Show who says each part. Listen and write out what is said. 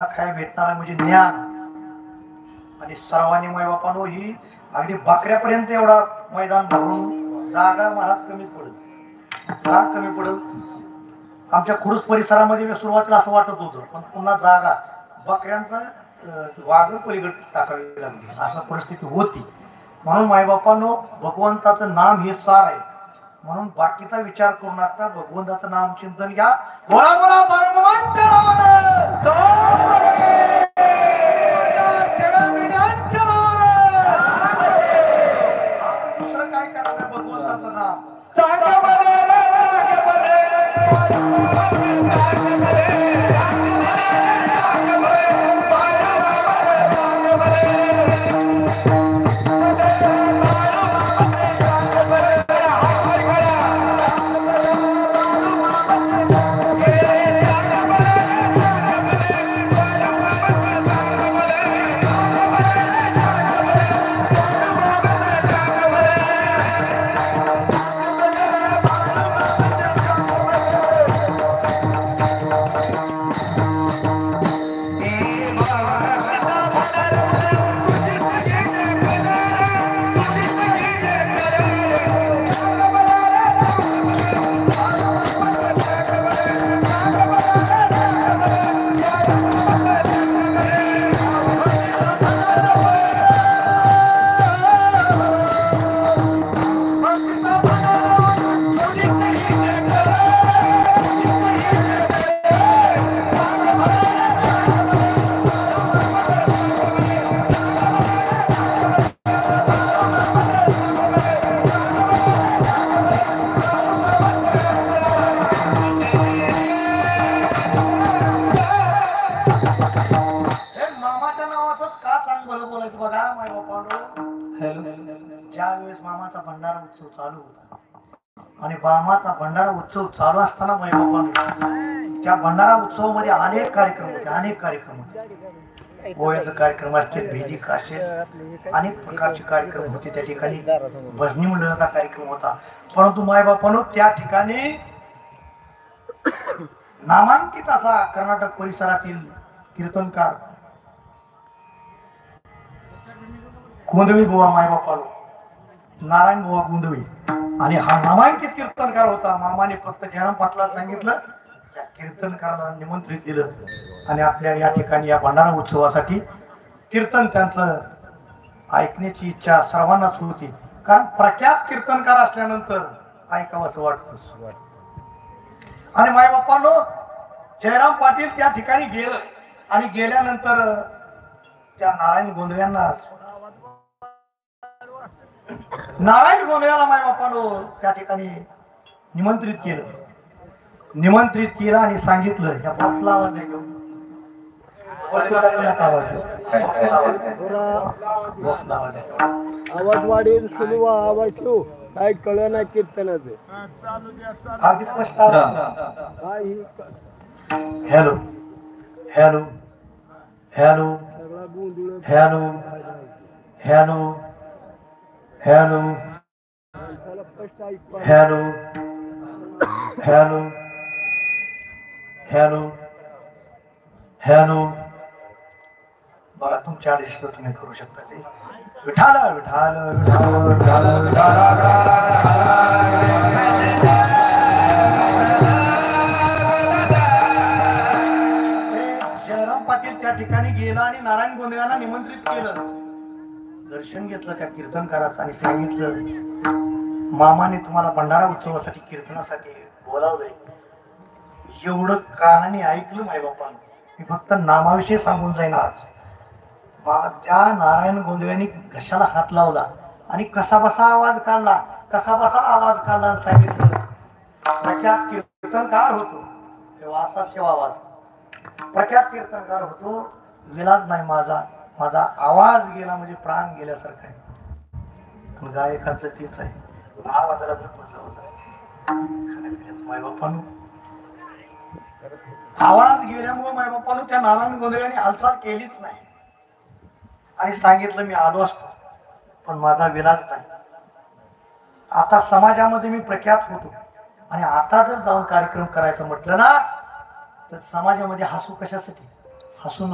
Speaker 1: काय भेटणार म्हणजे ज्ञान. आणि सर्वांनी मायबापानो ही अगदी बाकऱ्यापर्यंत एवढा मैदान भरून जागा महाराज कमी पडत का कमी पडत. आमच्या खुडूस परिसरामध्ये मी सुरुवातीला असं वाटत होतं, पण पुन्हा जागा बकऱ्यांचा वाघ पलीकडे टाकावी लागली अशा परिस्थिती होती. म्हणून मायबापानो भगवंताचं नाम हे सार आहे. म्हणून बाकीचा विचार करू नका, भगवंताचं नाम चिंतन घ्या. बोला बोला भगवंत दुसरं काय करायचं भगवंताचं नाम. मामाचा भंडारा उत्सव चालू होता आणि मामाचा भंडारा उत्सव चालू असताना त्या भंडारा उत्सव मध्ये अनेक कार्यक्रम होते. पोळ्याचे कार्यक्रम असते, भेदिक असे अनेक प्रकारचे कार्यक्रम होते. त्या ठिकाणी भजनी मंडळाचा कार्यक्रम होता. परंतु मायबापानो त्या ठिकाणी नामांकित असा कर्नाटक परिसरातील कीर्तनकार गोंधळी बुवा मायबापानो, नारायण बुवा गोंधळी, आणि हा नामांकित कीर्तनकार होता. मामाने फक्त जयराम पाटलाला सांगितलं, त्या कीर्तनकाराला निमंत्रित दिलं आणि आपल्या या ठिकाणी या भंडारा उत्सवासाठी कीर्तन त्यांचं ऐकण्याची इच्छा सर्वांनाच होती. कारण प्रख्यात कीर्तनकार असल्यानंतर ऐकावं असं वाटतं. आणि मायबापांनो जयराम पाटील त्या ठिकाणी गेलं आणि गेल्यानंतर त्या नारायण गोंधळ्यांना मायबापांनो त्या ठिकाणी निमंत्रित केलं आणि सांगितलं, ह्या बसला आवाज आहे
Speaker 2: आवाज वाढेल सुलवा आवाज ठेवू काय कळ नाही कीर्तनाचं.
Speaker 1: Hello hello hello hello hello hello hello hello hello hello. बघा तुमच्या आदेश तुम्ही करू शकता ते. विठाल विठाल विठाल विठाल जयराम पाटील त्या ठिकाणी गेला आणि नारायण गोंधळ्यांना निमंत्रित केलं. दर्शन घेतलं त्या कीर्तनकाराचं आणि सांगितलं, मामाने तुम्हाला भंडारा उत्सवासाठी कीर्तनासाठी बोलावलंय. एवढं कानाने ऐकलं मायबापानं. मी फक्त नामाविषयी सांगून जाईन आज. त्या नारायण गोंधळ्यांनी घशाला हात लावला आणि कसा बसा आवाज काढला आणि सांगितलं, प्रख्यात कीर्तनकार होतो तेव्हा असाच ठेवा आवाज. प्रख्यात कीर्तनकार होतो, विलाज नाही माझा आवाज गेला म्हणजे प्राण गेल्यासारखं आहे. गायकाचं तेच आहे, आवाजाला जपलं होत. मायबापानं आवाज गेल्यामुळे मायबापानं त्या नारायण गोंधळ्यांनी हालचाल केलीच नाही आणि सांगितलं, मी आलो असतो पण माझा विलाज नाही. आता समाजामध्ये मी प्रख्यात होतो आणि आता जर जाऊन कार्यक्रम करायचं म्हटलं ना तर समाजामध्ये हसू कशासाठी. हसून